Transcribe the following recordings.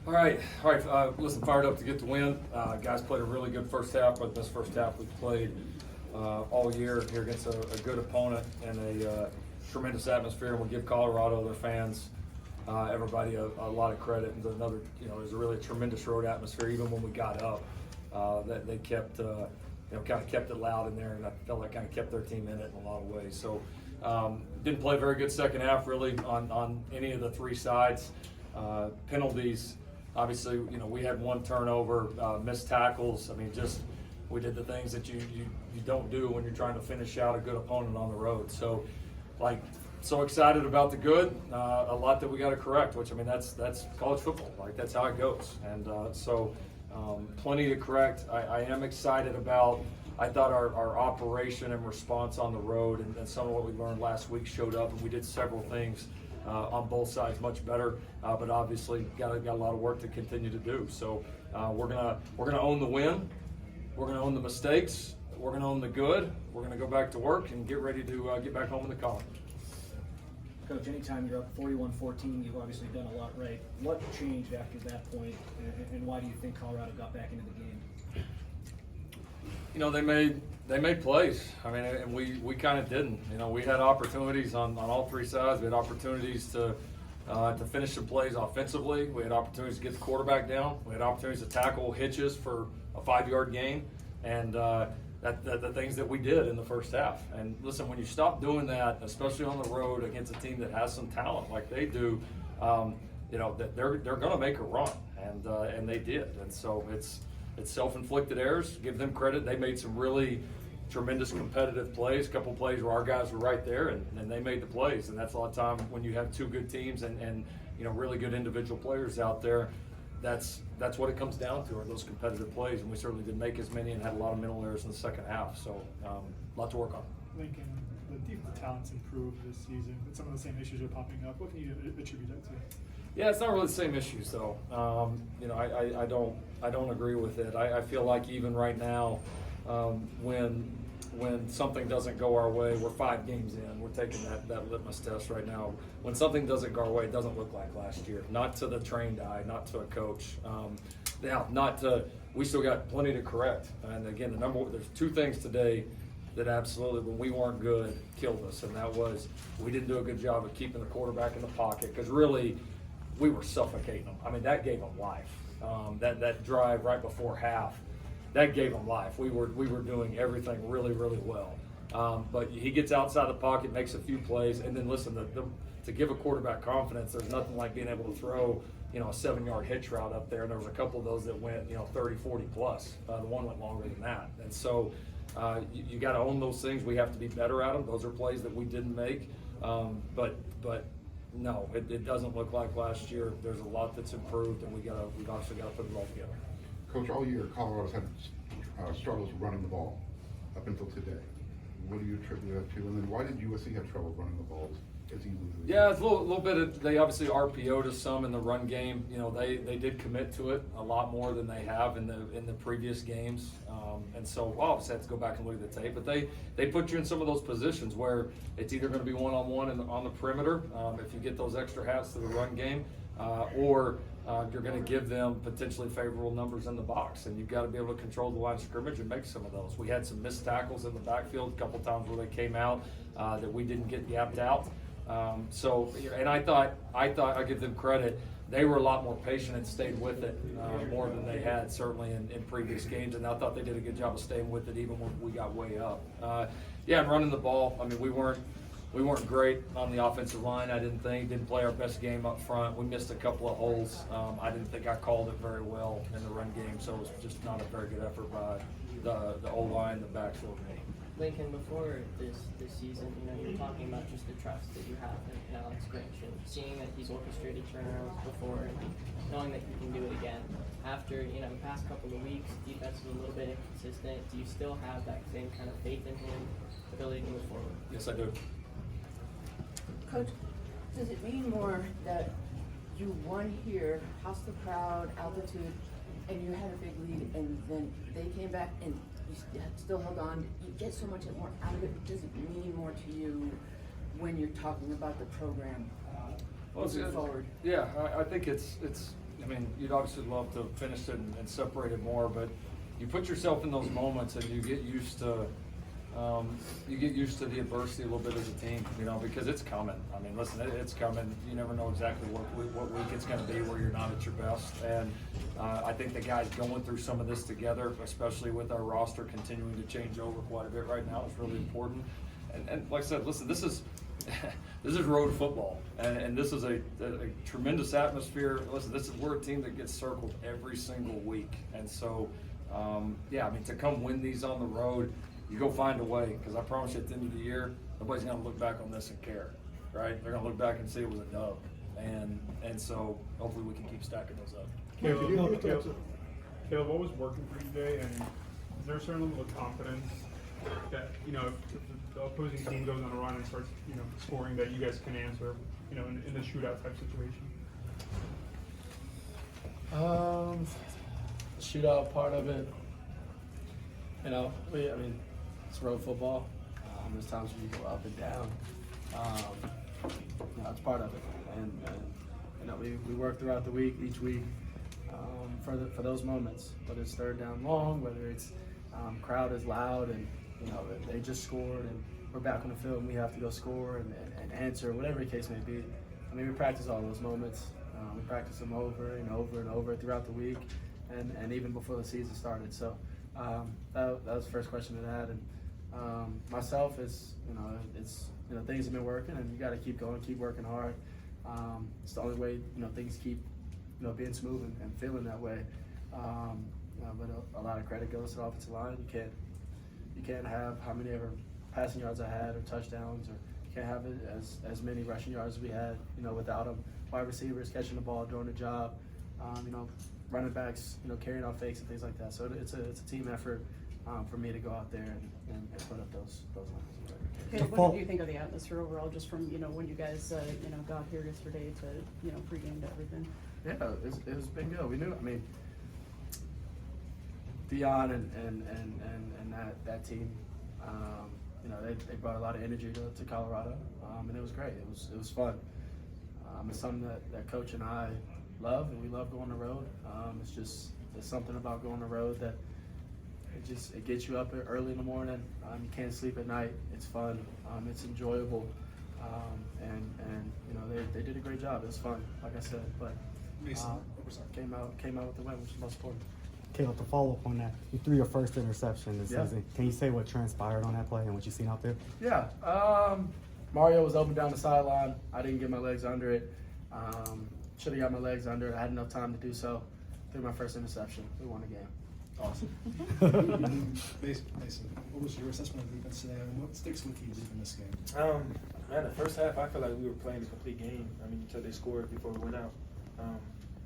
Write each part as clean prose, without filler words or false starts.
All right. Listen, fired up to get the win. Guys played a really good first half, but this first half we've played all year here against a good opponent and a tremendous atmosphere. And we give Colorado, their fans, everybody a lot of credit. And another, it was really a tremendous road atmosphere. Even when we got up, that they kept, kind of kept it loud in there, and I felt like kind of kept their team in it in a lot of ways. So didn't play a very good second half really on any of the three sides. Penalties. Obviously, we had one turnover, missed tackles. I mean, just we did the things that you don't do when you're trying to finish out a good opponent on the road. So, so excited about the good. A lot that we got to correct, which, I mean, that's college football. That's how it goes. And plenty to correct. I am excited about, I thought our operation and response on the road and some of what we learned last week showed up, and we did several things on both sides much better, but obviously got a lot of work to continue to do. So we're gonna own the win, we're gonna own the mistakes, we're gonna own the good, we're gonna go back to work and get ready to get back home in the column. Coach, anytime you're up 41-14, you've obviously done a lot right. What changed after that point, and why do you think Colorado got back into the game? They made plays. I mean, and we kind of didn't. We had opportunities on all three sides. We had opportunities to finish some plays offensively. We had opportunities to get the quarterback down. We had opportunities to tackle hitches for a 5-yard gain, and the things that we did in the first half. And listen, when you stop doing that, especially on the road against a team that has some talent like they do, that they're going to make a run, and they did. And so it's self-inflicted errors. Give them credit. They made some really tremendous competitive plays, a couple plays where our guys were right there and they made the plays. And that's a lot of time when you have two good teams and really good individual players out there. That's what it comes down to, are those competitive plays. And we certainly didn't make as many and had a lot of mental errors in the second half. So a lot to work on. Lincoln, the defensive talent's improved this season, but some of the same issues are popping up. What can you attribute that to? Yeah, it's not really the same issues though. I don't agree with it. I feel like even right now, when something doesn't go our way, we're 5 games in. We're taking that litmus test right now. When something doesn't go our way, it doesn't look like last year. Not to the trained eye, not to a coach. We still got plenty to correct. And again, there's 2 things today that absolutely, when we weren't good, killed us. And that was, we didn't do a good job of keeping the quarterback in the pocket, because really, we were suffocating them. I mean, that gave them life. That drive right before half, that gave them life. We were doing everything really, really well. But he gets outside the pocket, makes a few plays, and then listen, to give a quarterback confidence, there's nothing like being able to throw, a 7-yard hitch route up there. And there was a couple of those that went, 30, 40 plus. The one went longer than that. And so you got to own those things. We have to be better at them. Those are plays that we didn't make. But no, it doesn't look like last year. There's a lot that's improved, and we've obviously got to put it all together. Coach, all year Colorado's had struggles running the ball up until today. What do you attribute that to? And then why did USC have trouble running the ball as easily? Yeah, it's a little bit. They obviously RPO'd us some in the run game. They did commit to it a lot more than they have in the previous games. And so obviously have to go back and look at the tape. But they put you in some of those positions where it's either going to be one-on-one on the perimeter if you get those extra hats to the run game, or you're going to give them potentially favorable numbers in the box, and you've got to be able to control the line of scrimmage and make some of those. We had some missed tackles in the backfield a couple times where they came out that we didn't get yapped out. And I thought I give them credit. They were a lot more patient and stayed with it more than they had certainly in previous games, and I thought they did a good job of staying with it even when we got way up. And running the ball. I mean, we weren't great on the offensive line. I didn't play our best game up front. We missed a couple of holes. I didn't think I called it very well in the run game, so it was just not a very good effort by the O-line, the backs, or me. Lincoln, before this season, you're talking about just the trust that you have in Alex Grinch, and seeing that he's orchestrated turnarounds before, and knowing that he can do it again. After the past couple of weeks, defense is a little bit inconsistent. Do you still have that same kind of faith in him, ability to move forward? Yes, I do. Coach, does it mean more that you won here, house the crowd, altitude, and you had a big lead, and then they came back and you still held on? You get so much more out of it. Does it mean more to you when you're talking about the program moving forward? Yeah, I think it's I mean, you'd obviously love to finish it and separate it more, but you put yourself in those moments and you get used to the adversity a little bit as a team, you know, because it's coming. I mean, listen, it's coming. You never know exactly what week it's going to be where you're not at your best. And I think the guys going through some of this together, especially with our roster continuing to change over quite a bit right now, is really important. And like I said, listen, this is road football, and this is a tremendous atmosphere. Listen, we're a team that gets circled every single week, and so yeah, I mean, to come win these on the road, you go find a way, because I promise you at the end of the year, nobody's going to look back on this and care, right? They're going to look back and see it was a dub, and so hopefully we can keep stacking those up. Caleb, what was working for you today, and is there a certain level of confidence that, you know, if the opposing team goes on a run and starts, you know, scoring, that you guys can answer, you know, in the shootout type situation? Shootout part of it, you know, I mean, it's road football. There's times where you go up and down. You know, it's part of it, and you know, we work throughout the week, each week, for those moments. Whether it's third down long, whether it's crowd is loud, and you know they just scored, and we're back on the field, and we have to go score and answer, whatever the case may be. I mean, we practice all those moments. We practice them over and over and over throughout the week, and even before the season started. So that was the first question that I had. And myself is, you know, things have been working, and you got to keep going, keep working hard. It's the only way, you know, things keep, you know, being smooth and feeling that way. But a lot of credit goes to the offensive line. You can't have how many ever passing yards I had or touchdowns, or you can't have as many rushing yards as we had, you know, without them. Wide receivers catching the ball, doing the job, you know, running backs, you know, carrying out fakes and things like that. So it's a team effort for me to go out there and put up those numbers. Okay, what did you think of the atmosphere overall, just from, you know, when you guys, you know, got here yesterday to, you know, pregame to everything? Yeah, it's been good. We knew, I mean, Dion and that team, you know, they brought a lot of energy to Colorado, and it was great. It was fun. It's something that Coach and I love, and we love going on the road. It's something about going on the road that it gets you up early in the morning. You can't sleep at night. It's fun. It's enjoyable, and you know they did a great job. It was fun, like I said, but came out with the win, which is most important. Caleb, to follow up on that, you threw your first interception this Yeah. season. Can you say what transpired on that play and what you seen out there? Yeah, Mario was open down the sideline. I didn't get my legs under it. Should have got my legs under it. I had enough time to do so. Threw my first interception. We won the game. Awesome. Mason, what was your assessment of defense today, and what sticks with you in this game? Man, the first half, I felt like we were playing a complete game. I mean, until they scored before we went out.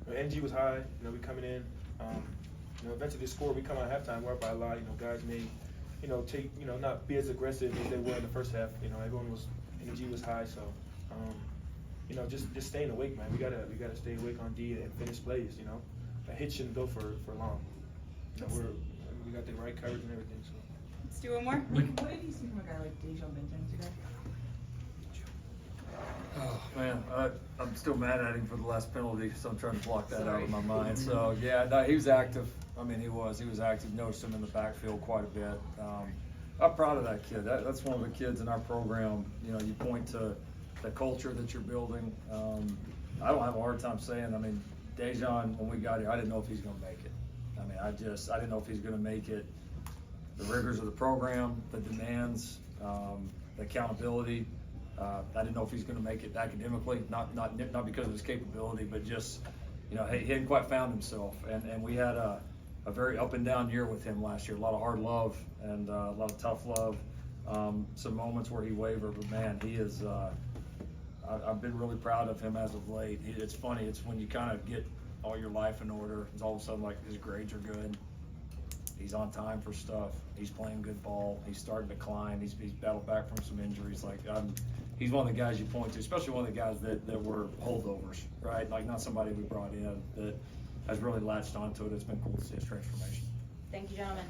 Energy was high. You know, we coming in. You know, eventually they scored. We come out at halftime. We're up by a lot. You know, guys may, you know, not be as aggressive as they were in the first half. You know, energy was high. So, you know, just staying awake, man. We gotta stay awake on D and finish plays. You know, a hit shouldn't go for long. You know, we got the right coverage and everything. So. Let's do one more. What did you see from a guy like Dejon Benjamin today? Oh man, I'm still mad at him for the last penalty, so I'm trying to block that out of my mind. So yeah, no, he was active. I mean, he was active. Noticed him in the backfield quite a bit. I'm proud of that kid. That's one of the kids in our program. You know, you point to the culture that you're building. I don't have a hard time saying. I mean, Dejon, when we got here, I didn't know if he's going to make it. I mean, I didn't know if he's going to make it. The rigors of the program, the demands, the accountability. I didn't know if he's going to make it academically, not because of his capability, but just, you know, he hadn't quite found himself. And we had a very up and down year with him last year. A lot of hard love and a lot of tough love. Some moments where he wavered, but man, he is. I've been really proud of him as of late. It's funny. It's when you kind of get all your life in order. It's all of a sudden like his grades are good. He's on time for stuff. He's playing good ball. He's starting to climb. He's battled back from some injuries. Like he's one of the guys you point to, especially one of the guys that were holdovers, right? Like not somebody we brought in that has really latched onto it. It's been cool to see his transformation. Thank you, gentlemen.